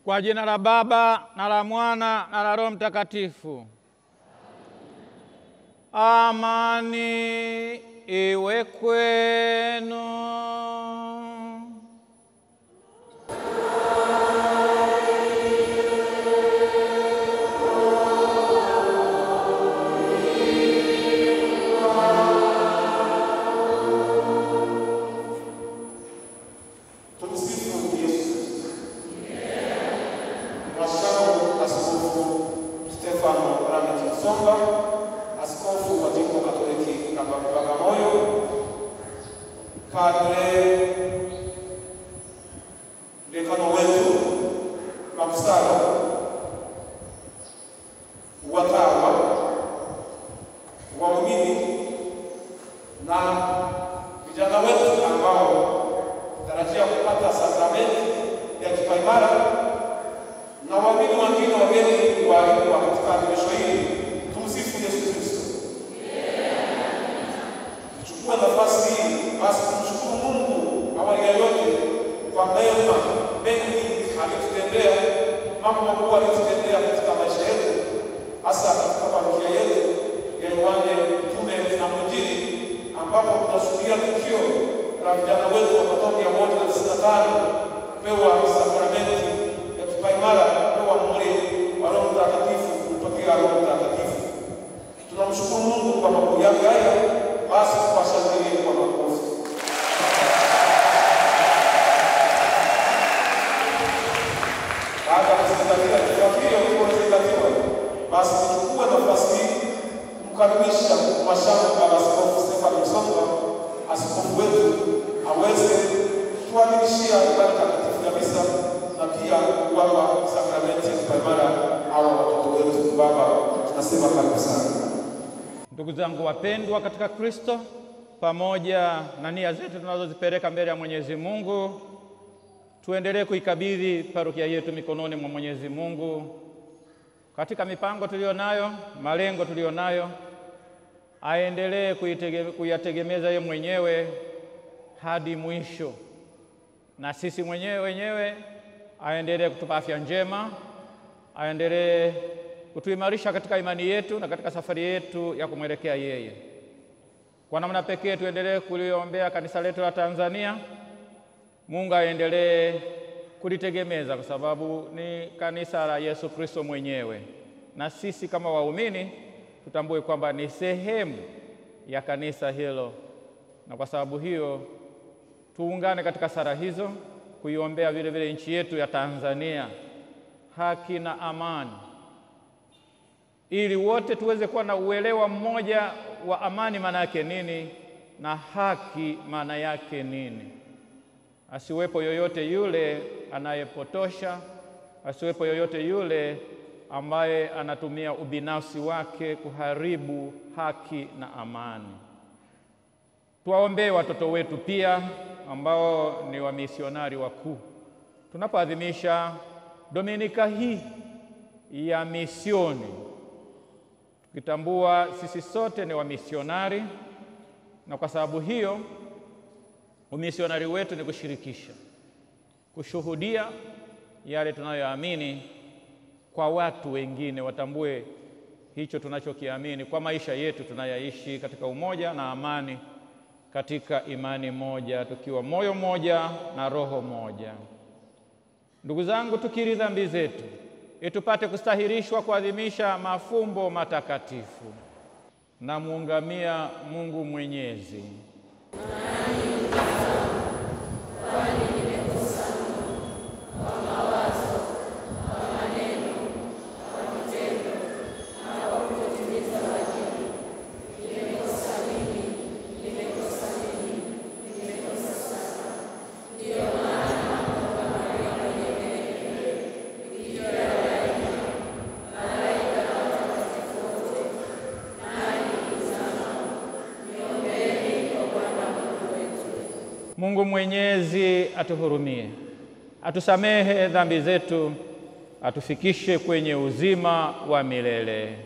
Kwa jina la Baba na la Mwana na la Roho Mtakatifu. Amani iwe kwenu. Askofu wa Jimbo Katoliki la Bagamoyo, Padre dekano wetu Mapsala, watawa, waumini na vijana wetu ambao tarajia kupata sakramenti ya kipaimara na waumini wengine wageni wa katika adhimisho hili. Tumsifu Yesu Kristo. Chukua nafasi hii basi kumshukuru Mungu awali ya yote kwa mema mengi alitutendea, mambo makubwa alitutendea katika maisha yetu, hasa katika parokia yetu ya Yohane Mtume na Mwinjili, ambapo tunashuhudia tukio la vijana wetu wa Katoliki 195 pewa sakramenti ya kipaimara, pewa muhuri wa Roho Mtakatifu kutokea Roho Mtakatifu. Tunamshukuru Mungu kwa mambo yake haya, basi tuwashangilie kwa makofi. Baada ya kuzingatia kifakio kilichozingatiwa, basi tuchukue nafasi hii kumkaribisha mashamba Baba Askofu Stefano Msonga, askofu wetu, aweze kuadhimishia ibada takatifu ya misa na pia kuwapa sakramenti ya kipaimara hawa watoto wetu. Baba, tunasema karibu sana. Ndugu zangu wapendwa katika Kristo, pamoja na nia zetu tunazozipeleka mbele ya Mwenyezi Mungu, tuendelee kuikabidhi parokia yetu mikononi mwa Mwenyezi Mungu katika mipango tulionayo, malengo tulionayo. Aendelee kuyategemeza yeye mwenyewe hadi mwisho, na sisi wenyewe aendelee kutupa afya njema, aendelee kutuimarisha katika imani yetu na katika safari yetu ya kumwelekea yeye. Kwa namna pekee tuendelee kuliombea kanisa letu la Tanzania. Mungu aendelee kulitegemeza kwa sababu ni kanisa la Yesu Kristo mwenyewe. Na sisi kama waumini tutambue kwamba ni sehemu ya kanisa hilo. Na kwa sababu hiyo tuungane katika sala hizo kuiombea vile vile nchi yetu ya Tanzania, haki na amani, ili wote tuweze kuwa na uelewa mmoja wa amani maana yake nini na haki maana yake nini. Asiwepo yoyote yule anayepotosha, asiwepo yoyote yule ambaye anatumia ubinafsi wake kuharibu haki na amani. Tuwaombee watoto wetu pia ambao ni wamisionari wakuu. Tunapoadhimisha Dominika hii ya misioni, tukitambua sisi sote ni wamisionari, na kwa sababu hiyo umisionari wetu ni kushirikisha, kushuhudia yale tunayoamini kwa watu wengine, watambue hicho tunachokiamini kwa maisha yetu tunayaishi katika umoja na amani, katika imani moja, tukiwa moyo moja na roho moja. Ndugu zangu, tukiri dhambi zetu tupate kustahirishwa kuadhimisha mafumbo matakatifu. Na muungamia Mungu Mwenyezi. Mungu Mwenyezi atuhurumie, atusamehe dhambi zetu, atufikishe kwenye uzima wa milele.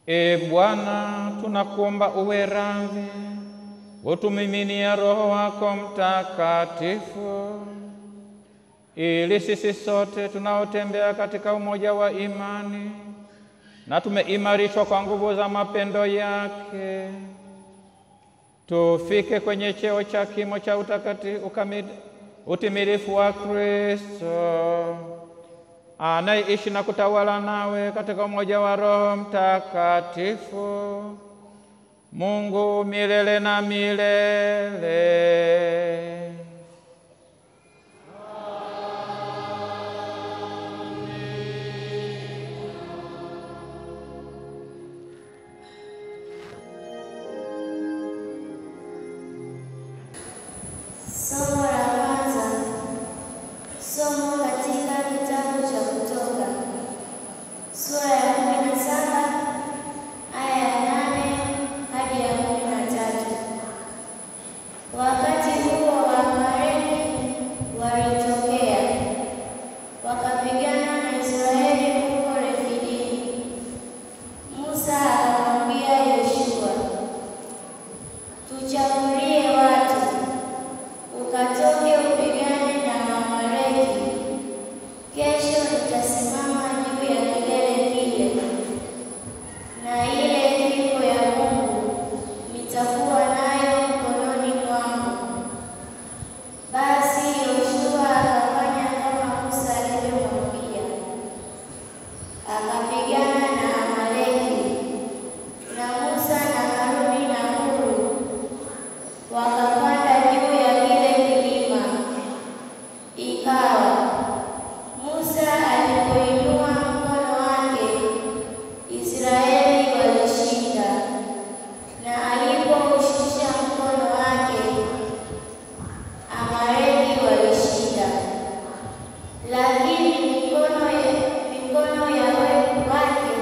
E Bwana, tunakuomba uwe radhi utumiminia Roho wako Mtakatifu, ili sisi sote tunaotembea katika umoja wa imani na tumeimarishwa kwa nguvu za mapendo yake, tufike kwenye cheo cha kimo cha utimilifu wa Kristo, anayeishi na kutawala nawe katika umoja wa Roho Mtakatifu, Mungu milele na milele. Somo la kwanza. Somo katika kitabu cha Kutoka sura ya 17 aya ya 8 hadi ya 13. Wakati huo Waamaleki walitokea wakapigana na Israeli huko Refidimu. Musa akamwambia Yoshua, tuchagulie watu ukatoke upigane na Waamaleki. Kesho nitasimama juu ya kilele kile, na ile fimbo ya Mungu nitakuwa nayo mkononi mwangu. Basi Yoshua akafanya kama Musa alivyomwambia, akapigana na Amaleki, na Musa na Haruni na Huru wakapanda juu ya kile kilima. Ikawa Musa alipoinua mkono wake, Israeli walishinda, na alipoushusha mkono wake, Amaleki walishinda. Lakini mikono ya watu wake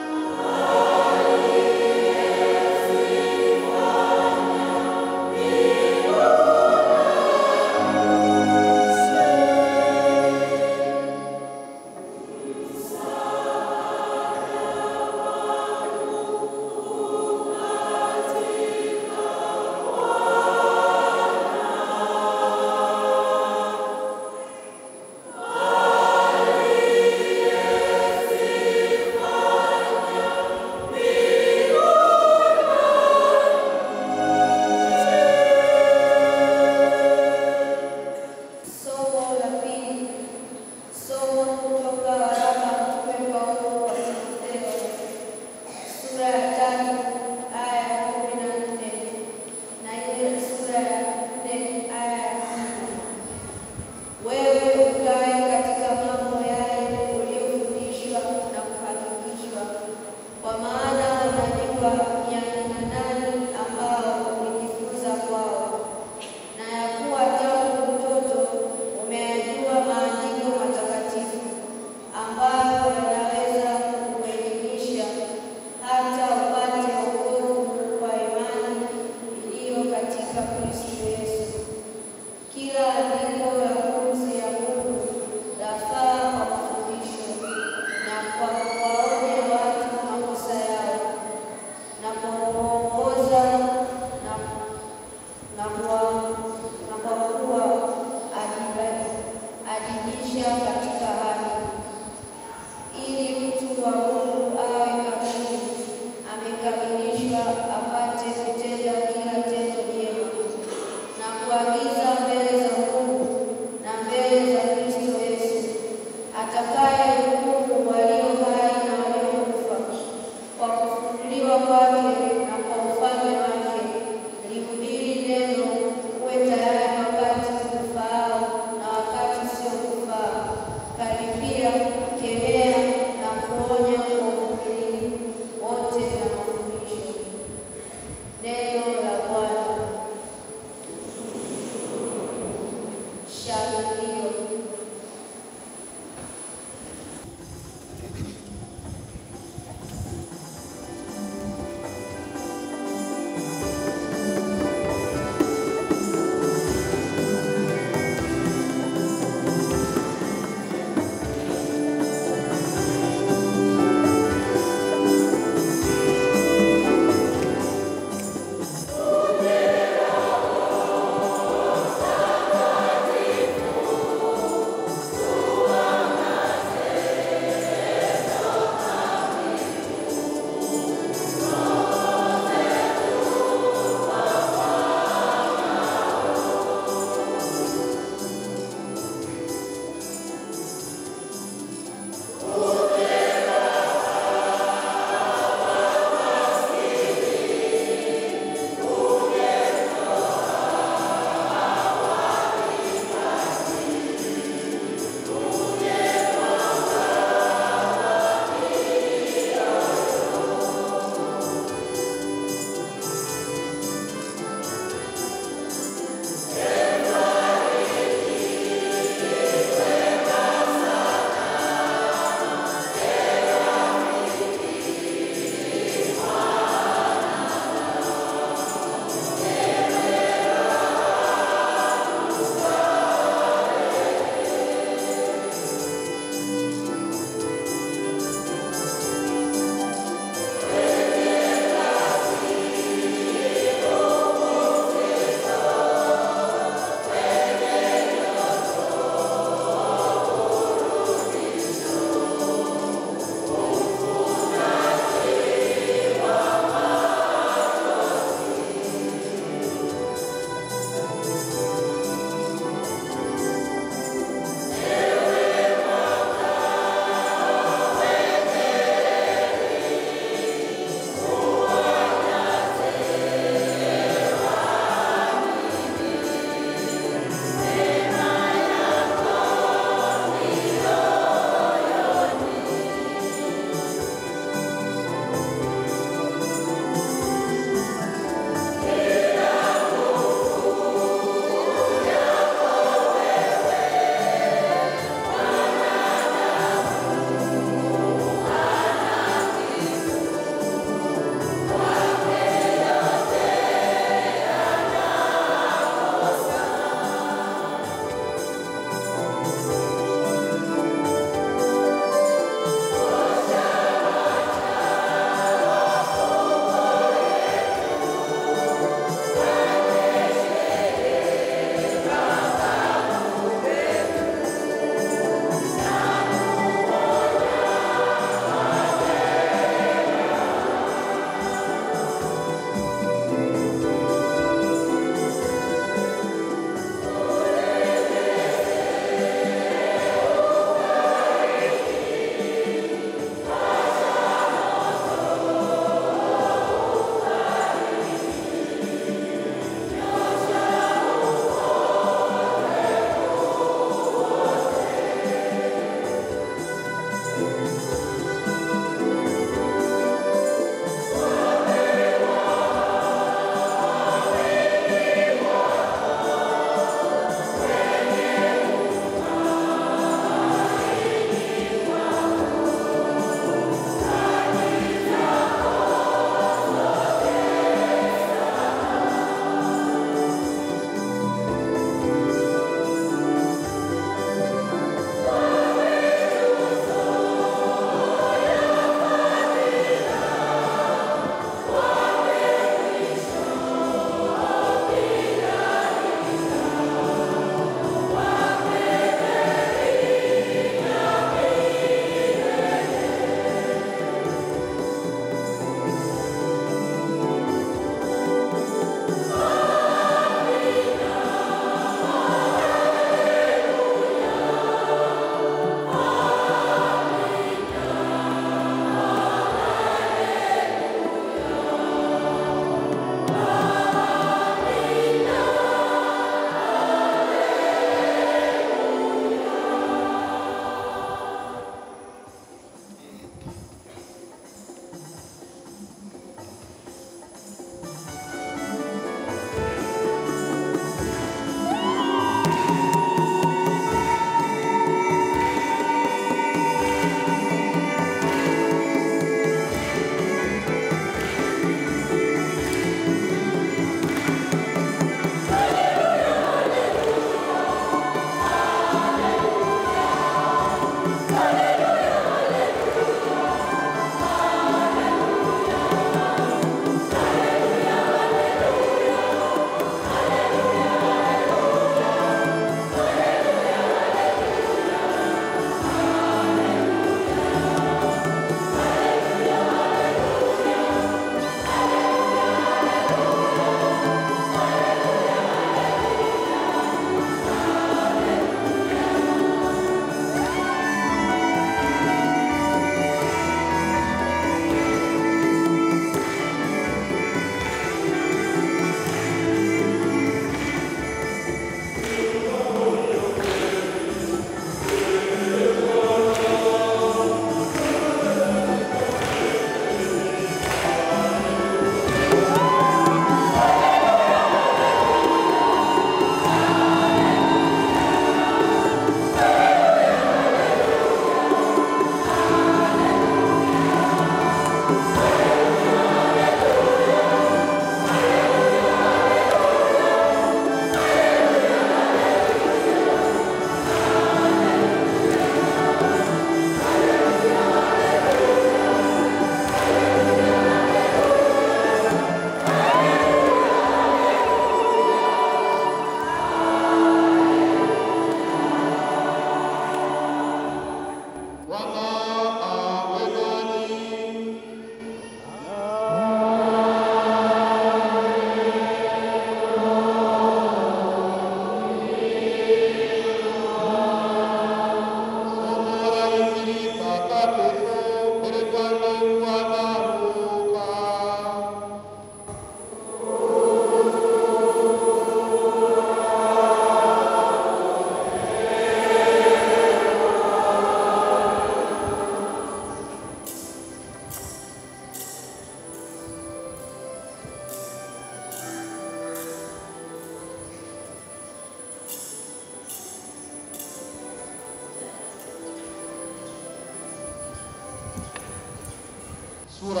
sura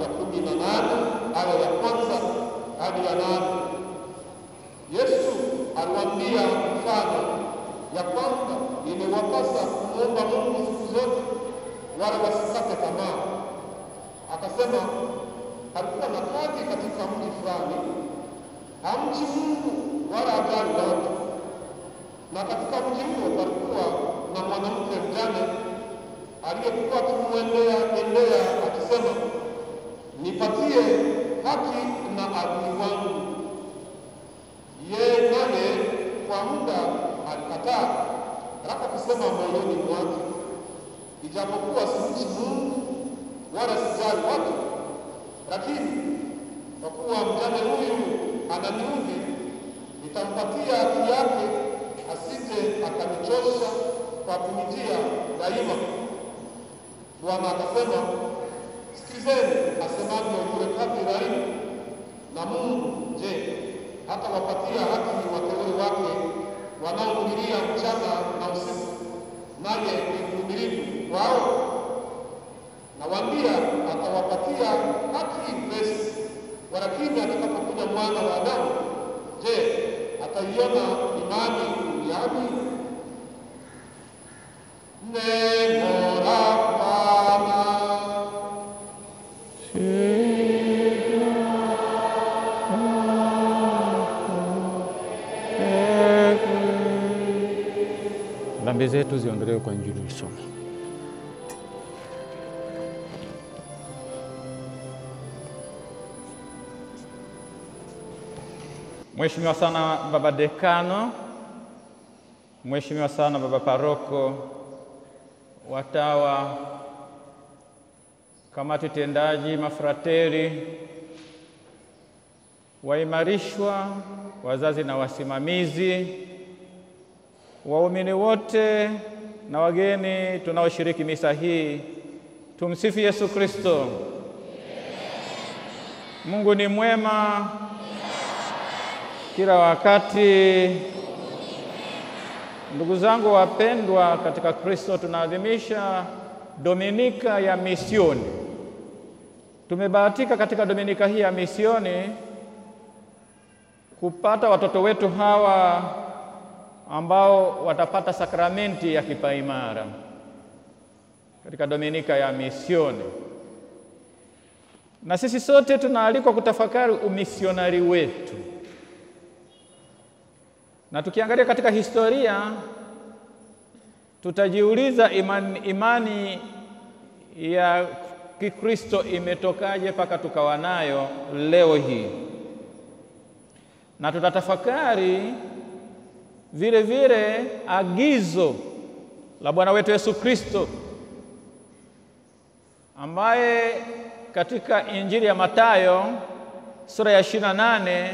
ya 18 aya ya 1 hadi ya 8. Yesu aliwaambia mfano ya kwamba imewapasa kumwomba Mungu siku zote wala wasikate tamaa. Akasema alikuwa na kazi katika mji fulani, hamchi Mungu wala ajali watu. Na katika mji huo palikuwa na mwanamke mjane aliyekuwa akimwendea akisema, nipatie haki na adui wangu. Yeye naye kwa muda alikataa, hata kusema moyoni mwake, ijapokuwa simchi Mungu wala sijali watu, lakini kwa kuwa mjane huyu ananiudhi, nitampatia haki yake, asije akanichosha kwa kunijia daima. Bwana akasema, sikilizeni asemavyo yule kadhi laini, na Mungu je, hata wapatia haki wateule wake wanaomlilia mchana na usiku, naye ni mvumilivu wao? Nawaambia, atawapatia haki upesi. Walakini atakapokuja Mwana wa Adamu, je, ataiona imani duniani? Neno la Bwana. Dhambi zetu ziondolewe kwa Injili ulisoma. Mheshimiwa sana Baba Dekano, Mheshimiwa sana Baba Paroko, watawa, kamati tendaji, mafrateri, waimarishwa, wazazi na wasimamizi, waumini wote na wageni tunaoshiriki misa hii, tumsifu Yesu Kristo. Mungu ni mwema kila wakati. Ndugu zangu wapendwa katika Kristo, tunaadhimisha Dominika ya Misioni. Tumebahatika katika Dominika hii ya Misioni kupata watoto wetu hawa ambao watapata sakramenti ya kipaimara katika Dominika ya Misioni. Na sisi sote tunaalikwa kutafakari umisionari wetu. Na tukiangalia katika historia, tutajiuliza imani ya Kikristo imetokaje mpaka tukawa nayo leo hii. Na tutatafakari vile vile agizo la Bwana wetu Yesu Kristo, ambaye katika Injili ya Mathayo sura ya 28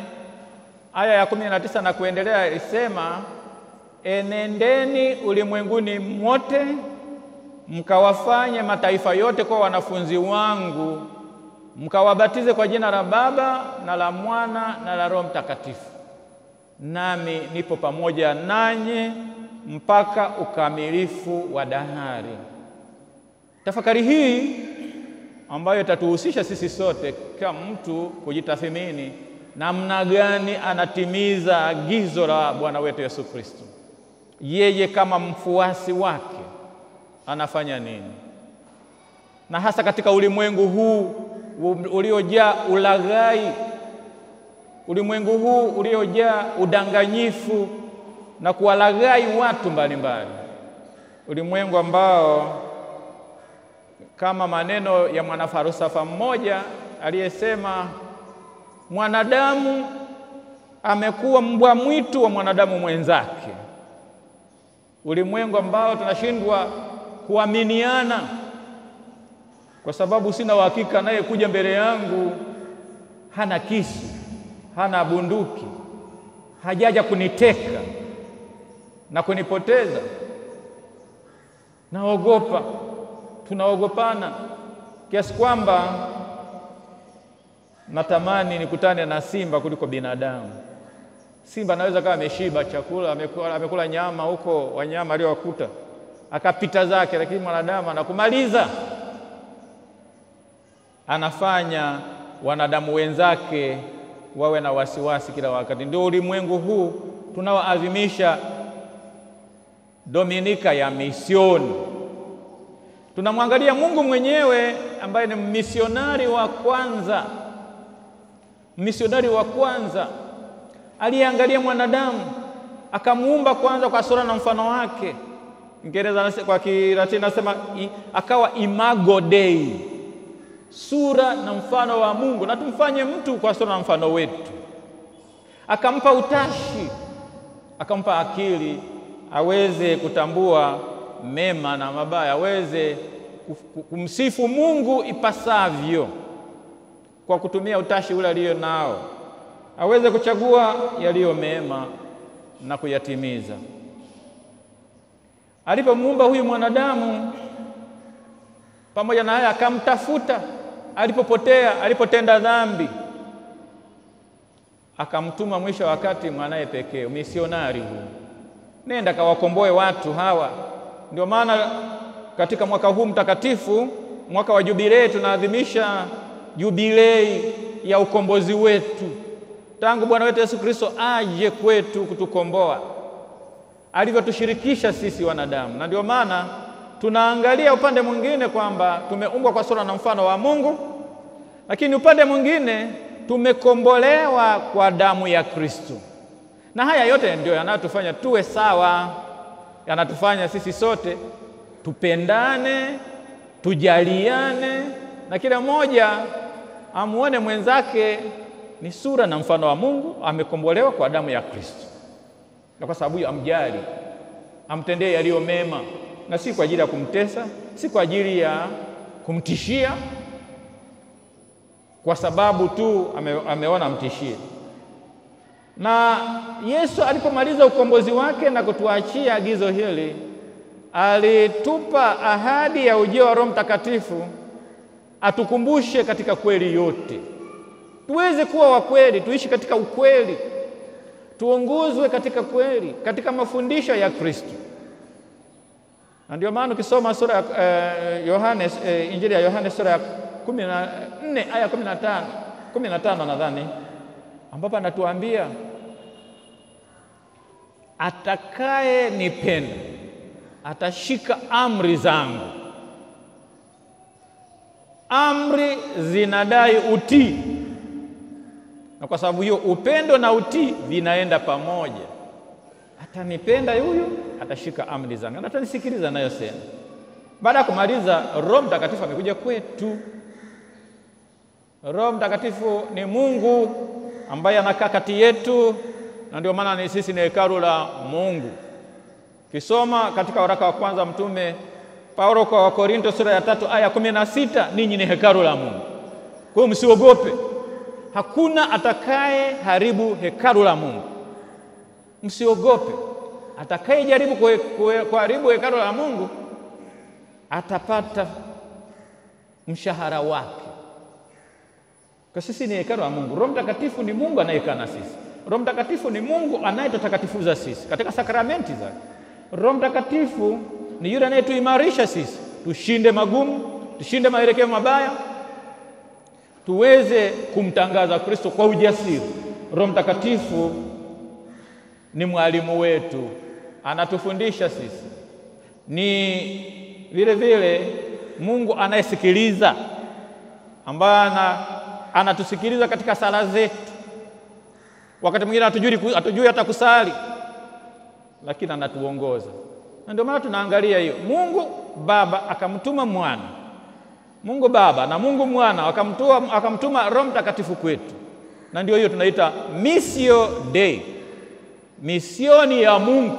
aya ya 19 na kuendelea isema, enendeni ulimwenguni mote mkawafanye mataifa yote kwa wanafunzi wangu, mkawabatize kwa jina la Baba na la Mwana na la Roho Mtakatifu, nami nipo pamoja nanyi mpaka ukamilifu wa dahari. Tafakari hii ambayo itatuhusisha sisi sote kama mtu kujitathmini namna gani anatimiza agizo la Bwana wetu Yesu Kristo. Yeye kama mfuasi wake anafanya nini? Na hasa katika ulimwengu huu uliojaa ulaghai, ulimwengu huu uliojaa udanganyifu na kuwalaghai watu mbalimbali, ulimwengu ambao kama maneno ya mwanafalsafa mmoja aliyesema, mwanadamu amekuwa mbwa mwitu wa mwanadamu mwenzake. Ulimwengu ambao tunashindwa kuaminiana kwa sababu sina uhakika naye kuja mbele yangu hana kisu, hana bunduki, hajaja kuniteka na kunipoteza. Naogopa, tunaogopana kiasi kwamba natamani nikutane na simba kuliko binadamu. Simba anaweza kama ameshiba chakula, amekula nyama huko, wanyama aliowakuta, akapita zake, lakini mwanadamu anakumaliza. anafanya wanadamu wenzake wawe na wasiwasi kila wakati. Ndio ulimwengu huu tunaoadhimisha Dominika ya misioni. Tunamwangalia Mungu mwenyewe ambaye ni misionari wa kwanza. Misionari wa kwanza aliangalia mwanadamu, akamuumba kwanza kwa sura na mfano wake. Kiingereza kwa Kilatini nasema akawa imago Dei, sura na mfano wa Mungu, na tumfanye mtu kwa sura na mfano wetu. Akampa utashi, akampa akili aweze kutambua mema na mabaya, aweze kumsifu Mungu ipasavyo kwa kutumia utashi ule alio nao, aweze kuchagua yaliyo mema na kuyatimiza. Alipomuumba huyu mwanadamu, pamoja na haya akamtafuta alipopotea, alipotenda dhambi, akamtuma mwisho wa wakati mwanae pekee, misionari huu, nenda kawakomboe watu hawa. Ndio maana katika mwaka huu mtakatifu, mwaka wa jubilei, tunaadhimisha jubilei ya ukombozi wetu, tangu Bwana wetu Yesu Kristo aje kwetu kutukomboa, alivyotushirikisha sisi wanadamu. Na ndio maana tunaangalia upande mwingine kwamba tumeumbwa kwa sura na mfano wa Mungu, lakini upande mwingine tumekombolewa kwa damu ya Kristo. Na haya yote ndio yanayotufanya tuwe sawa, yanatufanya sisi sote tupendane, tujaliane, na kila mmoja amuone mwenzake ni sura na mfano wa Mungu, amekombolewa kwa damu ya Kristo. Na kwa sababu hiyo amjali, amtendee yaliyo mema, na si kwa ajili ya kumtesa, si kwa ajili ya kumtishia, kwa sababu tu ameona mtishie. Na Yesu alipomaliza ukombozi wake na kutuachia agizo hili, alitupa ahadi ya ujio wa Roho Mtakatifu atukumbushe katika kweli yote, tuweze kuwa wa kweli, tuishi katika ukweli, tuongozwe katika kweli, katika mafundisho ya Kristo. Na ndio maana ukisoma sura ya Injili ya Yohane sura ya 14 aya 15 nadhani, ambapo anatuambia atakaye nipenda atashika amri zangu. Amri zinadai utii, na kwa sababu hiyo upendo na utii vinaenda pamoja. Atanipenda huyu, atashika amri zangu, na atanisikiliza nayo sema. Baada ya kumaliza, Roho Mtakatifu amekuja kwetu. Roho Mtakatifu ni Mungu ambaye anakaa kati yetu, na ndio maana sisi ni hekalu la Mungu. Kisoma katika waraka wa kwanza Mtume Paulo kwa Wakorinto sura ya 3 aya 16, ninyi ni hekalu la Mungu. Kwa hiyo msiogope, hakuna atakaye haribu hekalu la Mungu. Msiogope, atakaye jaribu kuharibu hekalu la Mungu atapata mshahara wake. Kwa sisi ni hekalu la Mungu. Roho Mtakatifu ni Mungu anayekaa na sisi. Roho Mtakatifu ni Mungu anayetutakatifuza sisi katika sakramenti zake. Roho Mtakatifu ni yule anayetuimarisha sisi tushinde magumu, tushinde maelekeo mabaya, tuweze kumtangaza Kristo kwa ujasiri. Roho Mtakatifu ni mwalimu wetu, anatufundisha sisi. Ni vile vile Mungu anayesikiliza, ambaye anatusikiliza katika sala zetu. Wakati mwingine hatujui hata kusali, lakini anatuongoza. Na ndio maana tunaangalia hiyo. Mungu Baba akamtuma Mwana, Mungu Baba na Mungu Mwana akamtuma Roho Mtakatifu kwetu. Na ndio hiyo tunaita Missio Dei, misioni ya Mungu,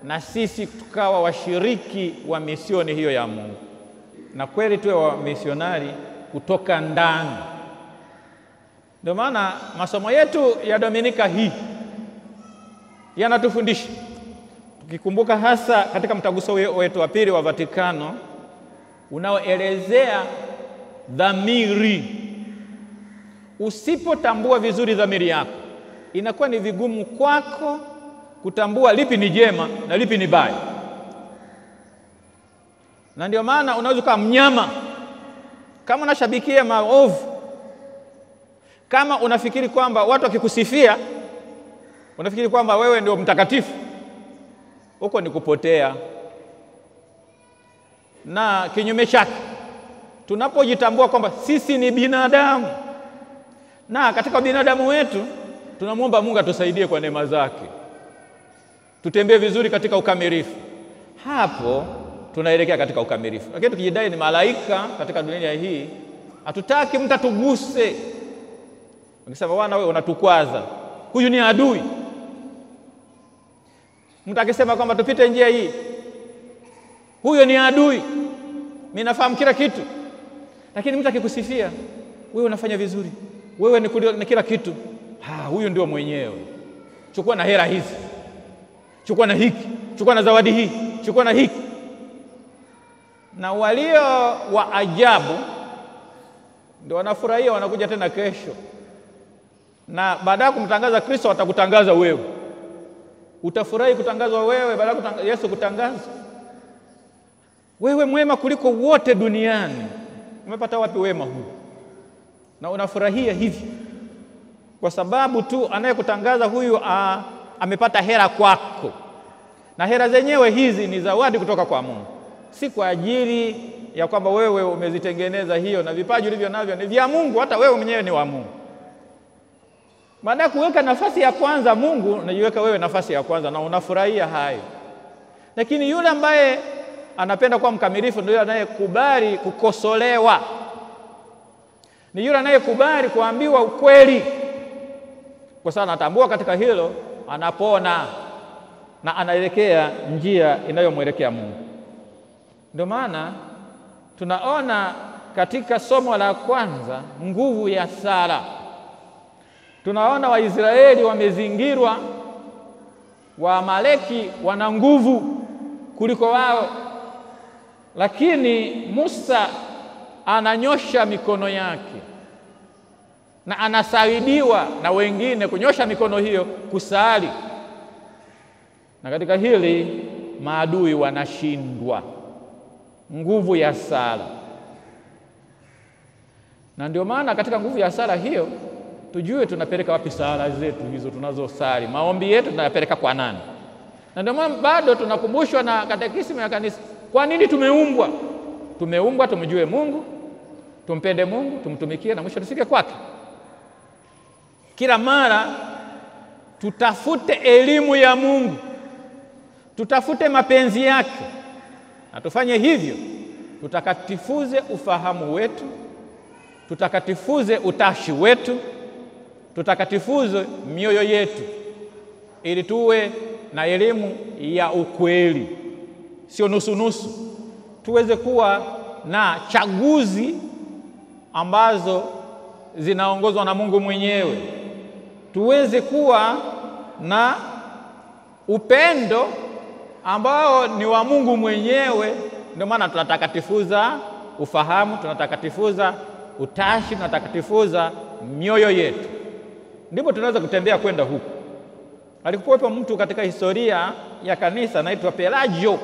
na sisi tukawa washiriki wa misioni hiyo ya Mungu. Na kweli tuwe wa misionari kutoka ndani. Ndio maana masomo yetu ya Dominika hii yanatufundisha, tukikumbuka hasa katika mtaguso wetu wa pili wa Vatikano unaoelezea dhamiri. Usipotambua vizuri dhamiri yako, inakuwa ni vigumu kwako kutambua lipi ni jema na lipi ni baya. Na ndio maana unaweza kuwa mnyama kama unashabikia maovu, kama unafikiri kwamba watu wakikusifia unafikiri kwamba wewe ndio mtakatifu, huko ni kupotea. Na kinyume chake, tunapojitambua kwamba sisi ni binadamu, na katika binadamu wetu tunamwomba Mungu atusaidie kwa neema zake tutembee vizuri katika ukamilifu, hapo tunaelekea katika ukamilifu. Lakini tukijidai ni malaika katika dunia hii, hatutaki mtu atuguse. Ukisema bwana wewe unatukwaza, huyu ni adui. Mtu akisema kwamba tupite njia hii, huyo ni adui. Mimi nafahamu kila kitu. Lakini mtu akikusifia, wewe unafanya vizuri, wewe ni kila kitu, huyu ndio mwenyewe. Chukua na hela hizi, chukua na hiki, chukua na zawadi hii, chukua na hiki. Na walio wa ajabu ndio wanafurahia, wanakuja tena kesho. Na baada ya kumtangaza Kristo watakutangaza wewe. Utafurahi kutangazwa wewe baada ya Yesu kutangazwa. Wewe mwema kuliko wote duniani. Umepata wapi wema huu? Na unafurahia hivi kwa sababu tu anayekutangaza huyu amepata hela kwako. Na hela zenyewe hizi ni zawadi kutoka kwa Mungu, si kwa ajili ya kwamba wewe umezitengeneza hiyo, na vipaji ulivyo navyo ni vya Mungu, hata wewe mwenyewe ni wa Mungu. Baada ya kuweka nafasi ya kwanza Mungu, unajiweka wewe nafasi ya kwanza na unafurahia hayo. Lakini yule ambaye anapenda kuwa mkamilifu ndio anayekubali kukosolewa. Ni yule anayekubali kuambiwa ukweli. Kwa sababu anatambua katika hilo anapona na anaelekea njia inayomwelekea Mungu. Ndio maana tunaona katika somo la kwanza nguvu ya sala. Tunaona Waisraeli wamezingirwa, Waamaleki wana nguvu kuliko wao, lakini Musa ananyosha mikono yake na anasaidiwa na wengine kunyosha mikono hiyo kusali. Na katika hili maadui wanashindwa. Nguvu ya sala. Na ndio maana katika nguvu ya sala hiyo tujue tunapeleka wapi sala zetu hizo tunazosali. Maombi yetu tunayapeleka kwa nani? Na ndio maana bado tunakumbushwa na katekisimu ya kanisa, kwa nini tumeumbwa? Tumeumbwa tumjue Mungu, tumpende Mungu, tumtumikie na mwisho tufike kwake. Kila mara tutafute elimu ya Mungu, tutafute mapenzi yake. Na tufanye hivyo, tutakatifuze ufahamu wetu, tutakatifuze utashi wetu, tutakatifuze mioyo yetu, ili tuwe na elimu ya ukweli, sio nusu-nusu. Tuweze kuwa na chaguzi ambazo zinaongozwa na Mungu mwenyewe. Tuweze kuwa na upendo ambao ni wa Mungu mwenyewe. Ndio maana tunatakatifuza ufahamu, tunatakatifuza utashi, tunatakatifuza mioyo yetu. Ndipo tunaweza kutembea kwenda huko. Alikuwepo mtu katika historia ya kanisa anaitwa Pelagio.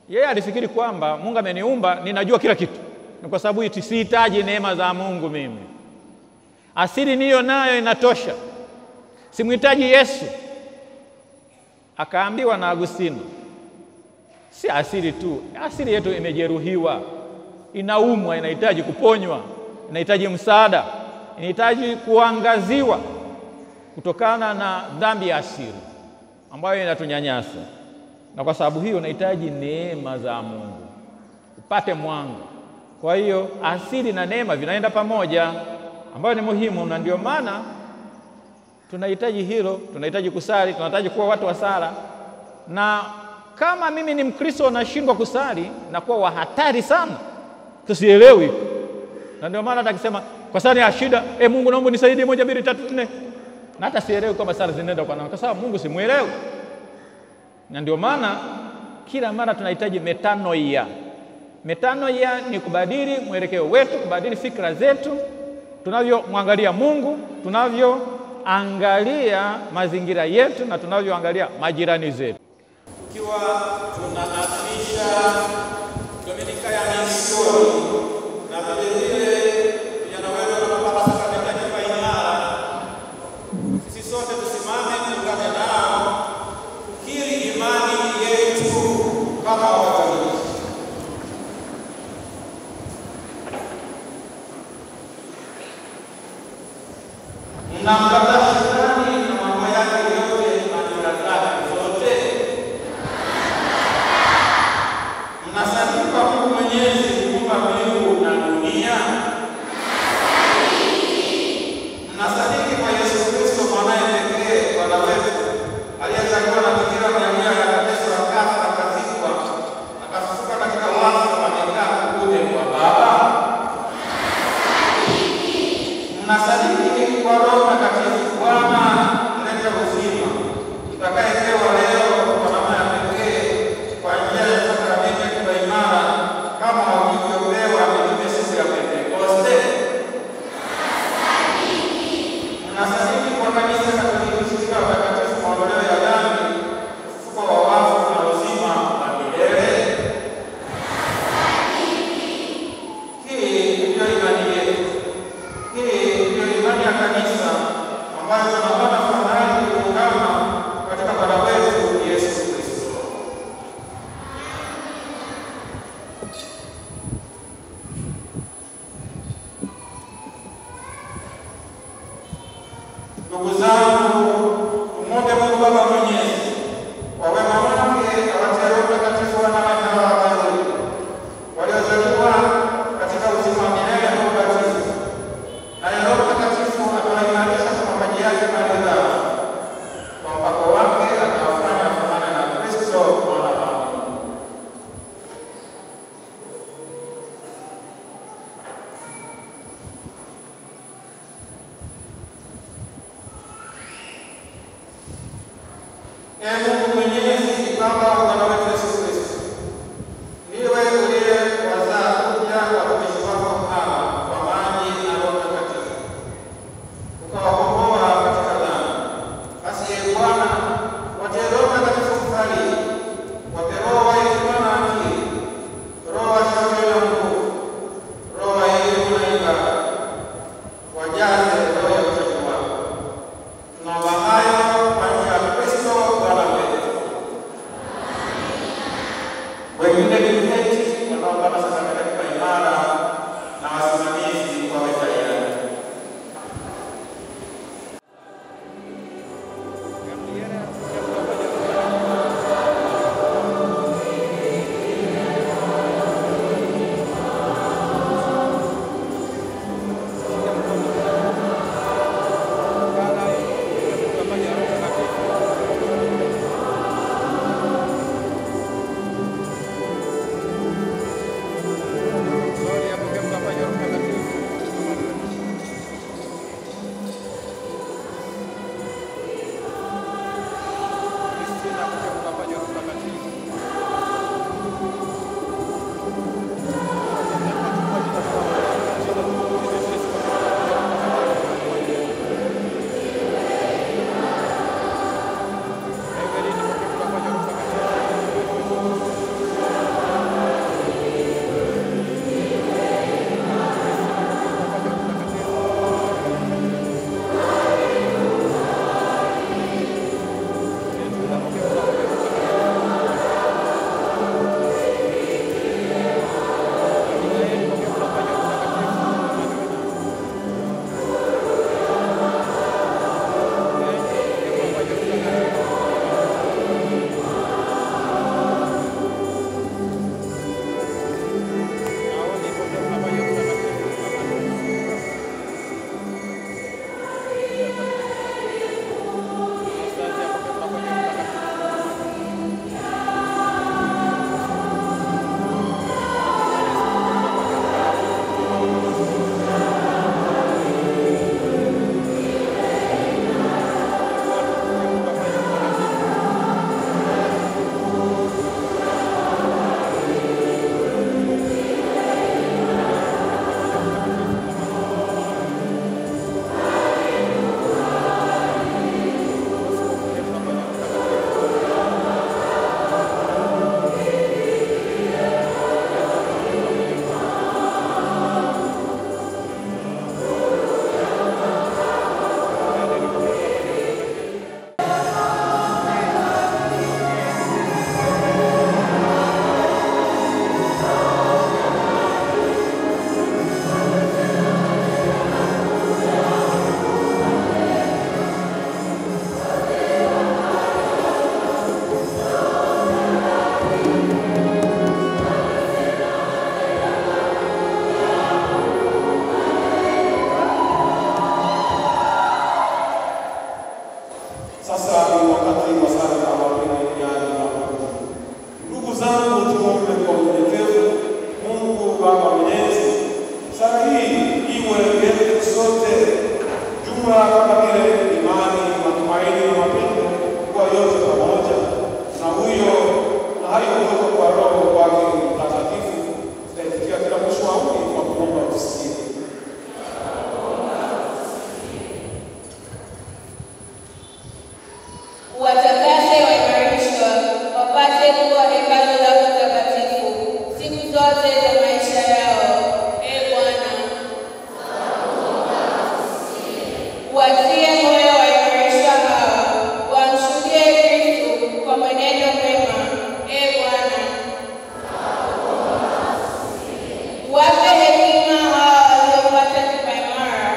Yeye alifikiri kwamba Mungu ameniumba, ninajua kila kitu. Ni kwa sababu sihitaji neema za Mungu mimi. Asili niyo nayo inatosha. Simhitaji Yesu. Akaambiwa na Agustino, si asili tu, asili yetu imejeruhiwa, inaumwa, inahitaji kuponywa, inahitaji msaada, inahitaji kuangaziwa kutokana na dhambi ya asili ambayo inatunyanyasa. Na kwa sababu hiyo unahitaji neema za Mungu upate mwanga. Kwa hiyo asili na neema vinaenda pamoja, ambayo ni muhimu. Na ndio maana tunahitaji hilo, tunahitaji kusali, tunahitaji kuwa watu wa sala. Na kama mimi ni Mkristo nashindwa kusali, na kuwa wa hatari sana, tusielewi. Na ndio maana atakisema kwa sala ya shida, Mungu naomba nisaidie 1 2 3 4. Na hata sielewi kwamba sala zinaenda kwa sababu Mungu simuelewi. Na ndio maana kila mara tunahitaji metanoia. Metanoia ni kubadili mwelekeo wetu, kubadili fikra zetu, tunavyomwangalia Mungu, tunavyoangalia mazingira yetu na tunavyoangalia majirani zetu. Ikiwa tunaadhimisha Dominika ya Misioni na Mnamkataa Shetani na mambo yake yote na njia zake zote. Mnasadiki kwa Mungu Mwenyezi kuumba mbingu na dunia. Mnasadiki kwa Yesu Kristo mwanaye pekee Bwana wetu aliyezaliwa na Bikira Maria akateswa, akafa, akazikwa, akafufuka katika wafu, amekaa kuume kwa Baba. Mnasadiki kwa Roho Mtakatifu Bwana mleta uzima mtakayepewa leo kwa namna ya pekee kwa njia ya sakramenti ya tiba imara kama walivyopewa mitume siku ya Pentekoste. Mnasadiki kwa Kanisa Katoliki, ushirika wa watakatifu, maondoleo ya dhambi, ufufuko wa wafu na uzima wa milele. Hii ndio imani yetu. Hii ndio imani ya Kanisa ambayo tunapata fahari kuungana katika Bwana wetu Yesu Kristo. Ndugu zangu, tumwombe Mungu Baba Mwenyezi kwa wema wake awatie Roho Mtakatifu wanawake hawa wateule waliozaliwa katika uzima wa milele na ubatizo, naye Roho Mtakatifu atawaimarisha kwa mapaji yake mali zao, kwa mpako wake atawafanya wafanane na Kristo Bwana wao. Ee Mungu Mwenyezi, Baba wa Bwana wetu Yesu Kristo, ndiwe uliyewazaa upya watumishi wako hawa kwa maji na Roho Mtakatifu, ukawakomboa katika dhambi. Basi Ee Bwana, watie Roho Mtakatifu kufariji, wape roho wa hekima na akili, roho wa shauri na nguvu, roho wa elimu na ibada, wajaze roho ya uchaji wako. Tunaomba hayo kwa njia ya Kristo Bwana wetu. Baba Mwenyezi, sala hii iwe yetu sote jumla kama vile imani, matumaini na mapendo kwa yote pamoja, na hayo kutoka kwa Roho wake Mtakatifu, tutaitikia kila mwisho wa wiki kwa kuomba tusikie. Watakase waimarishwa, wapate kuwa hekalu lako takatifu siku zote za maisha yao. Bwana, watie moyo waimarishwa hawa, wamshuhudie Kristo kwa mwenendo mwema. Bwana, wape hekima hawa waliopata kipaimara,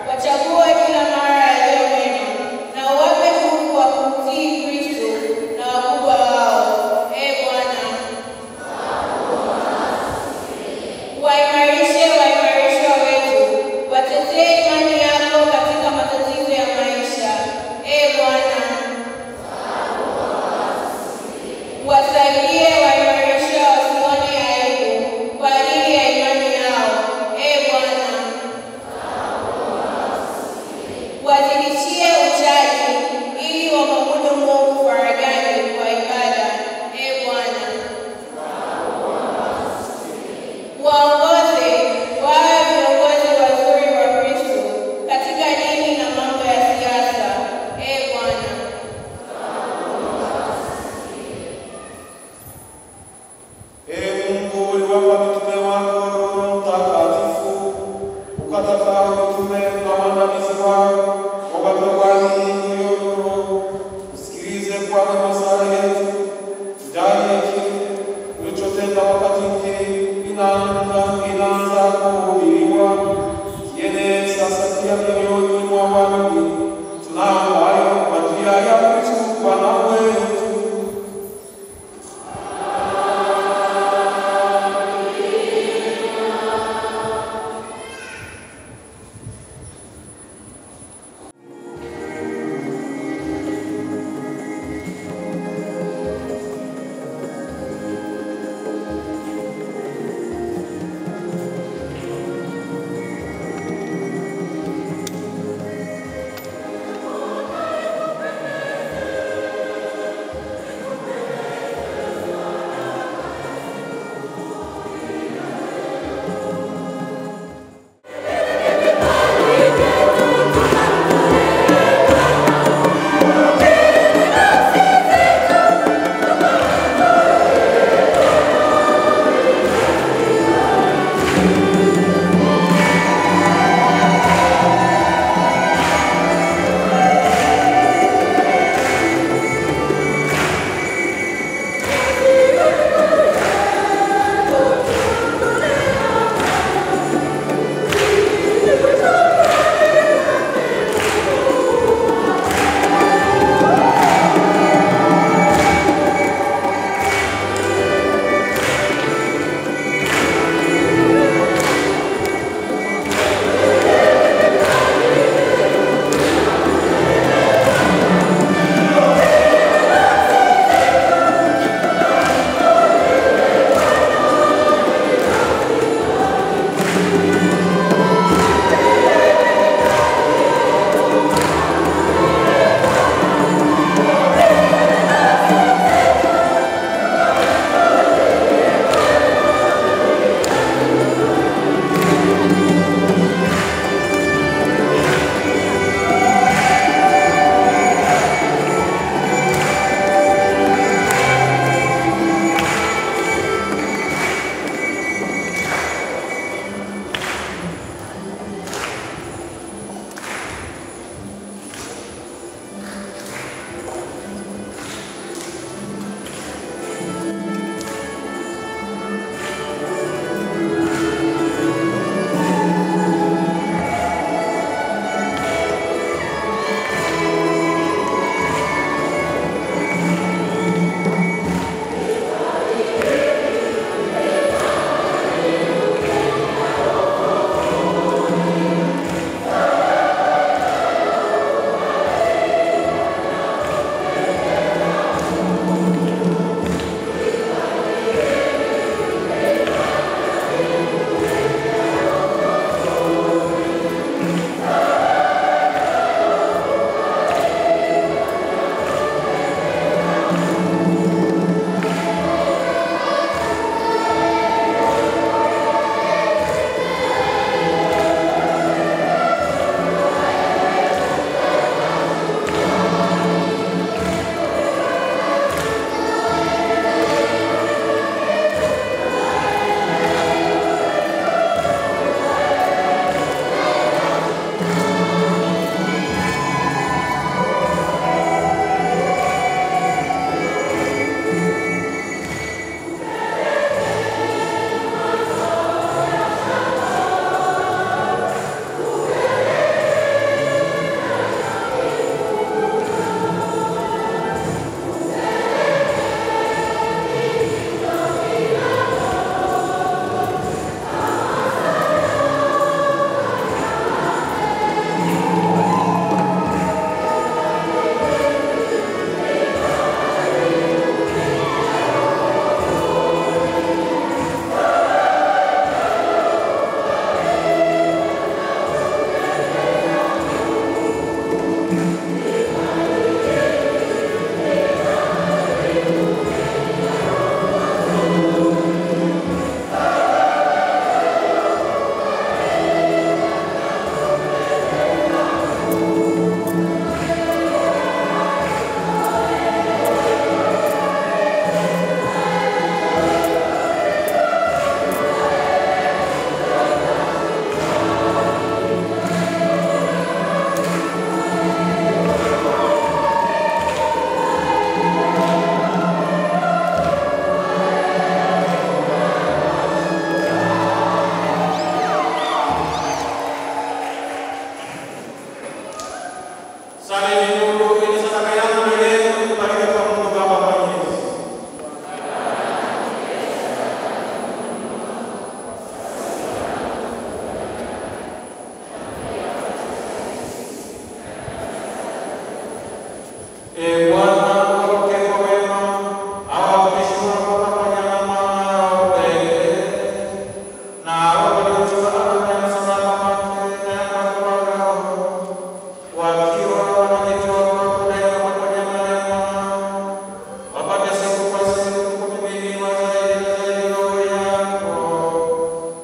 wachague kila mara yaliyo mema, na wape nguvu wa kumtii Kristo na wakubwa wao. Bwana, waimarishe waimarishwa wetu, watetee imani yako katika matatizo ya maisha. Bwana, wasaidie waimarishwa wasione aibu kwa ajili ya imani yao. Bwana, wazidishie uchaji ili wamwabudu Mungu faragani kwa ibada. Bwana, waongoze wawe viongozi wazuri wa Kristo katika dini na mambo ya siasa. Bwana, Mungu uliwapa mitume wako Roho Mtakatifu, ukatakao mitume na waandamizi wao wapate hiyo Roho. Usikilize kwa wema sala yetu, ndani ya kile ulichotenda wakati inaanza kuhubiriwa, kienee sasa pia mioyoni mwa waamini tunao hayo kwa njia ya Kristo Bwana wetu.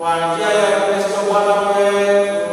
kwa njia ya Kristo Bwana wetu.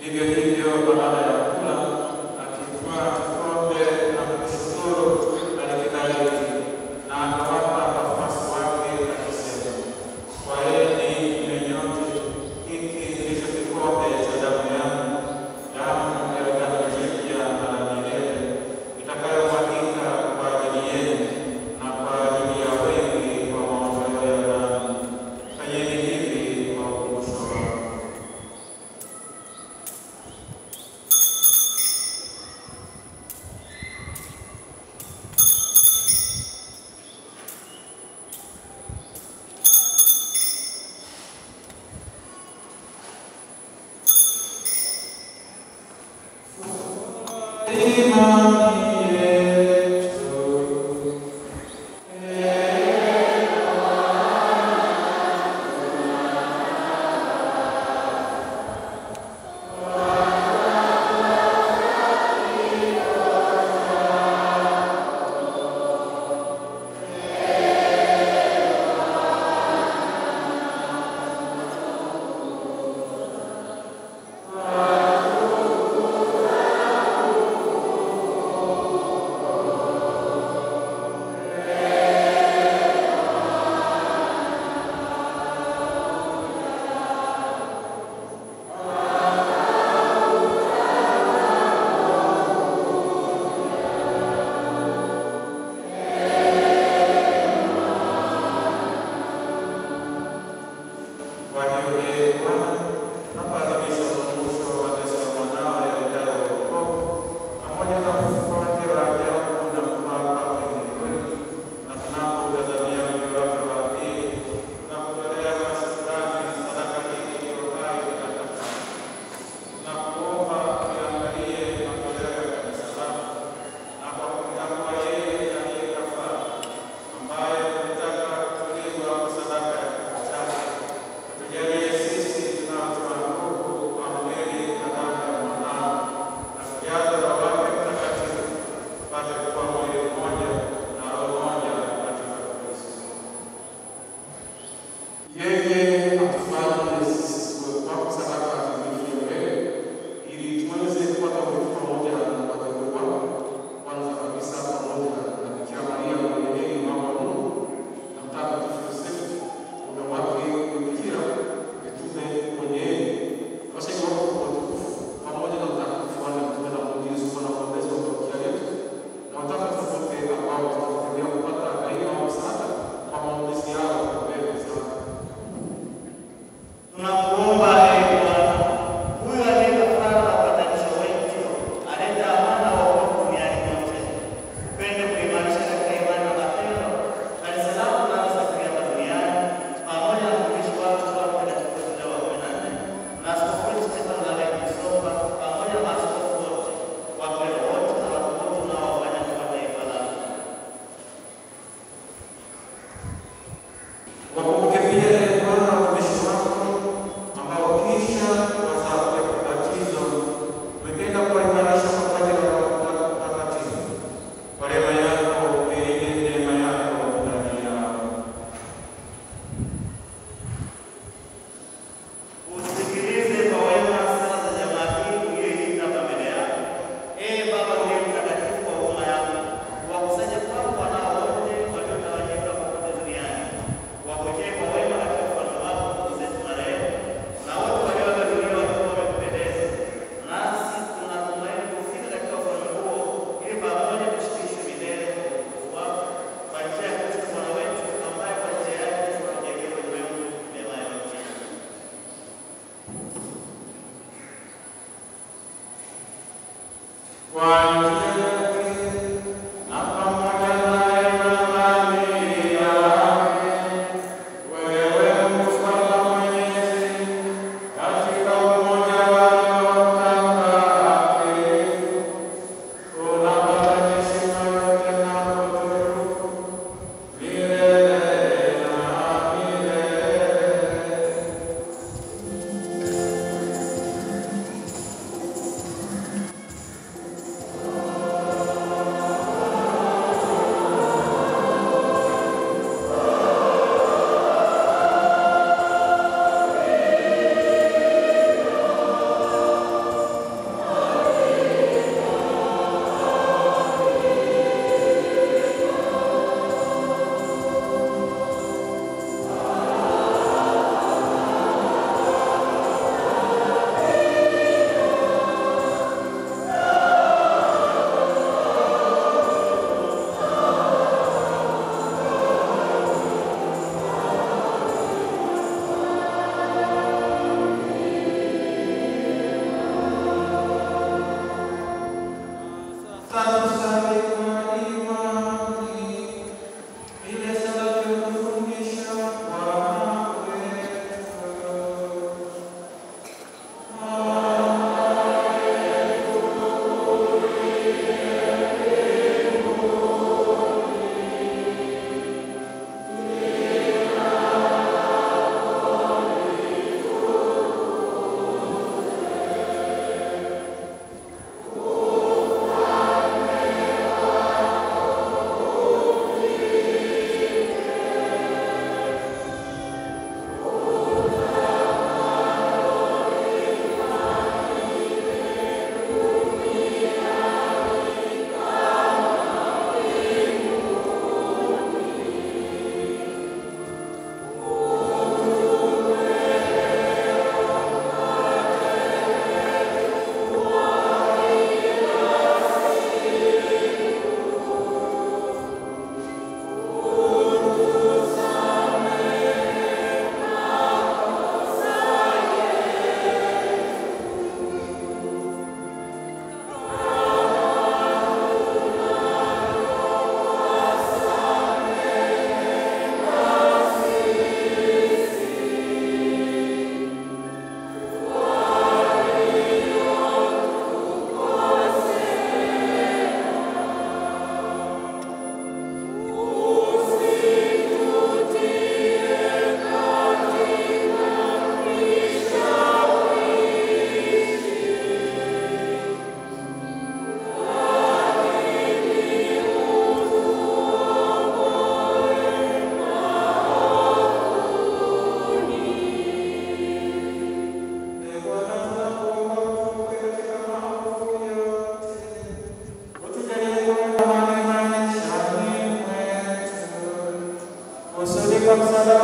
Vivyo hivyo baada ya kula akitwaa kikombe na kushukuru alikibariki na akawapa wafuasi wake akisema, twaeni mnywe nyote, hiki ndicho kikombe cha damu yangu, damu ya agano jipya na la milele, itakayomwagika kwa ajili yenu na kwa ajili ya wengi kwa maondoleo ya dhambi. Fanyeni hivi kwa ukumbusho wangu. Imani yetu.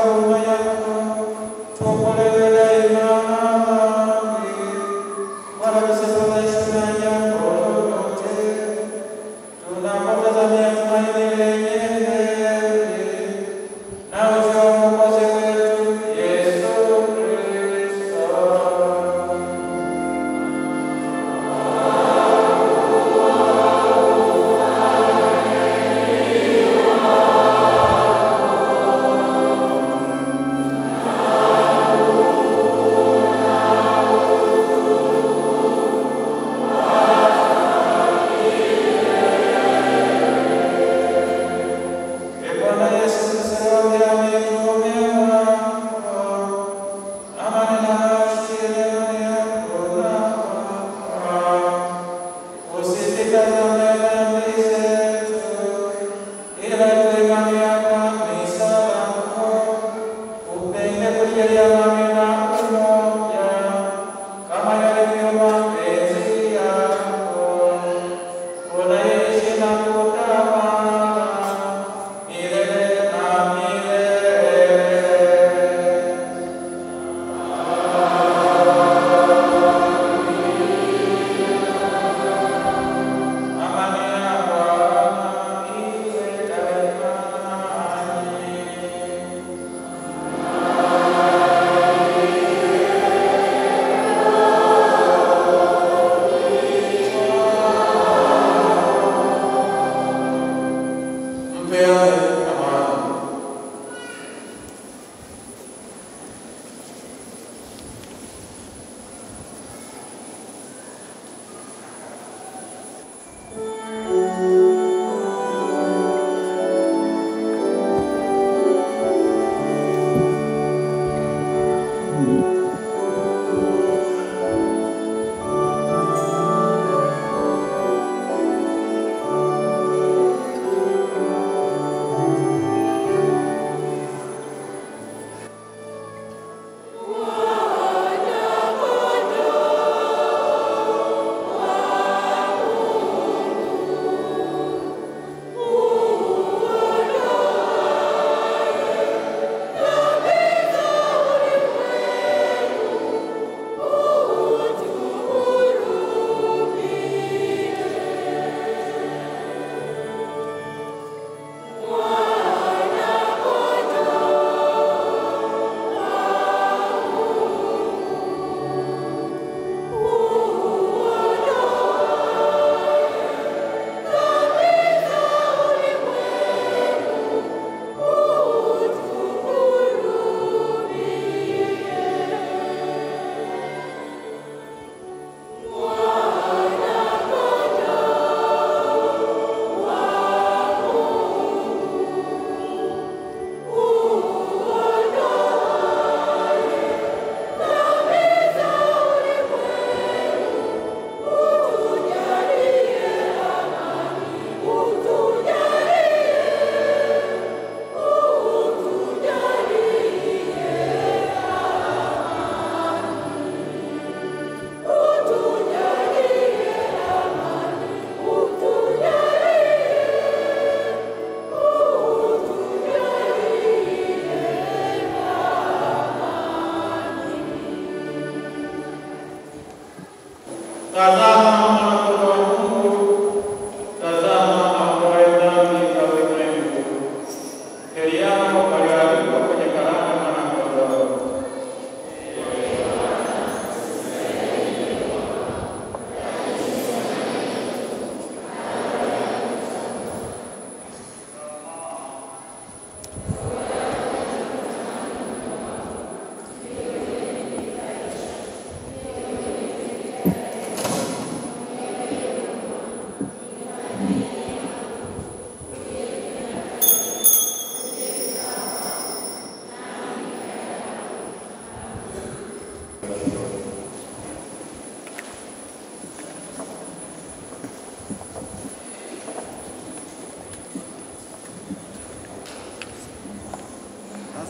huruma yako tuokolewe daima. Wala tusifadhaishwe na jambo lolote, tunapotazamia tumaini lenye heri na ujio wa Mwokozi wetu Yesu Kristo.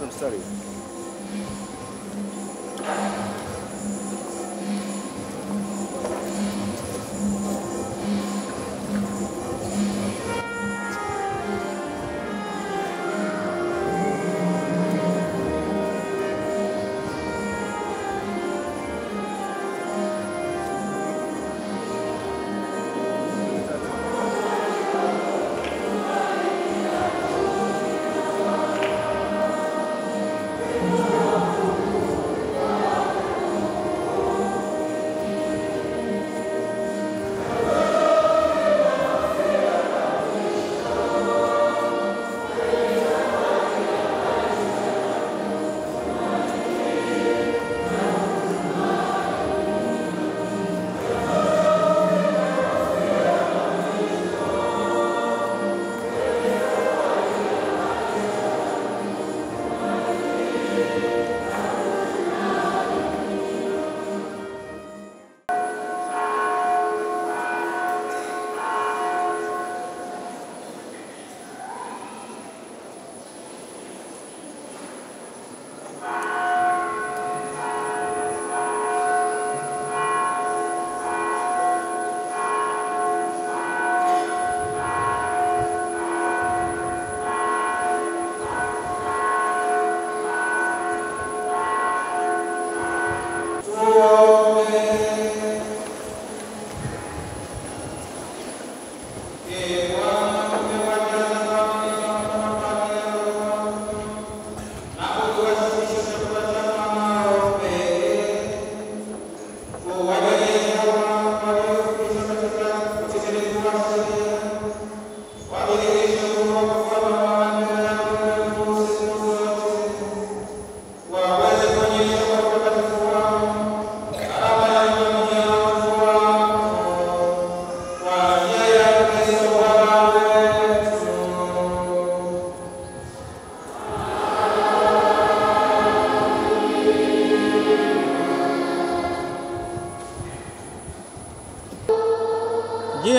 Mstari.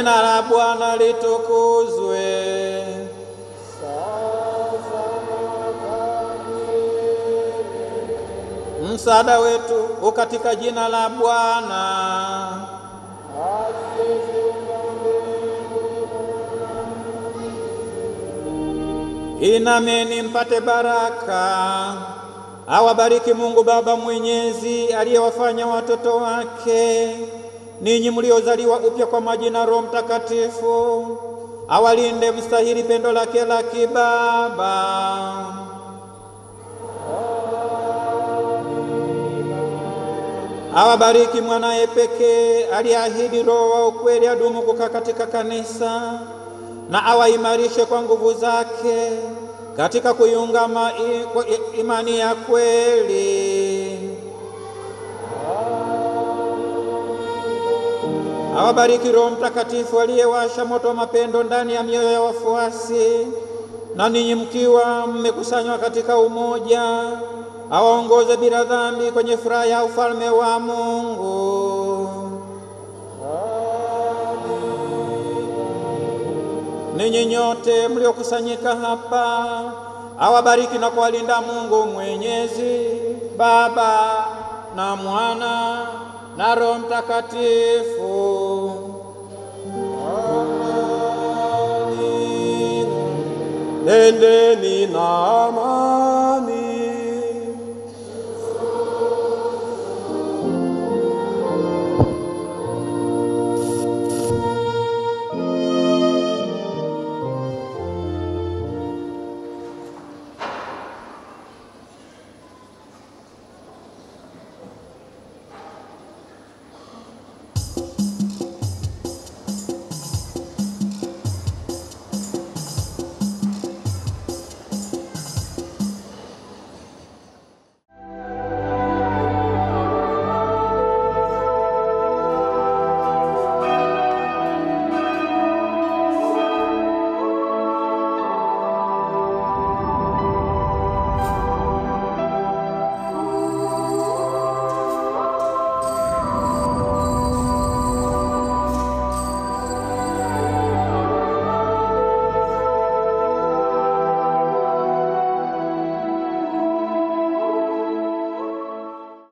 Jina la Bwana litukuzwe. Msaada wetu ukatika jina la Bwana. Inameni mpate baraka. Awabariki Mungu Baba Mwenyezi aliyewafanya watoto wake ninyi mliozaliwa upya kwa maji na Roho Mtakatifu. Awalinde mstahili pendo lake la kibaba. Awabariki mwanaye pekee aliyeahidi Roho wa ukweli adumu kukaa katika kanisa, na awaimarishe kwa nguvu zake katika kuiungama imani ya kweli. Awabariki Roho Mtakatifu aliyewasha moto wa mapendo ndani ya mioyo ya wafuasi, na ninyi mkiwa mmekusanywa katika umoja, awaongoze bila dhambi kwenye furaha ya ufalme wa Mungu. Ninyi nyote mliokusanyika hapa, awabariki na kuwalinda Mungu Mwenyezi, Baba na Mwana na Roho Mtakatifu. Nendeni na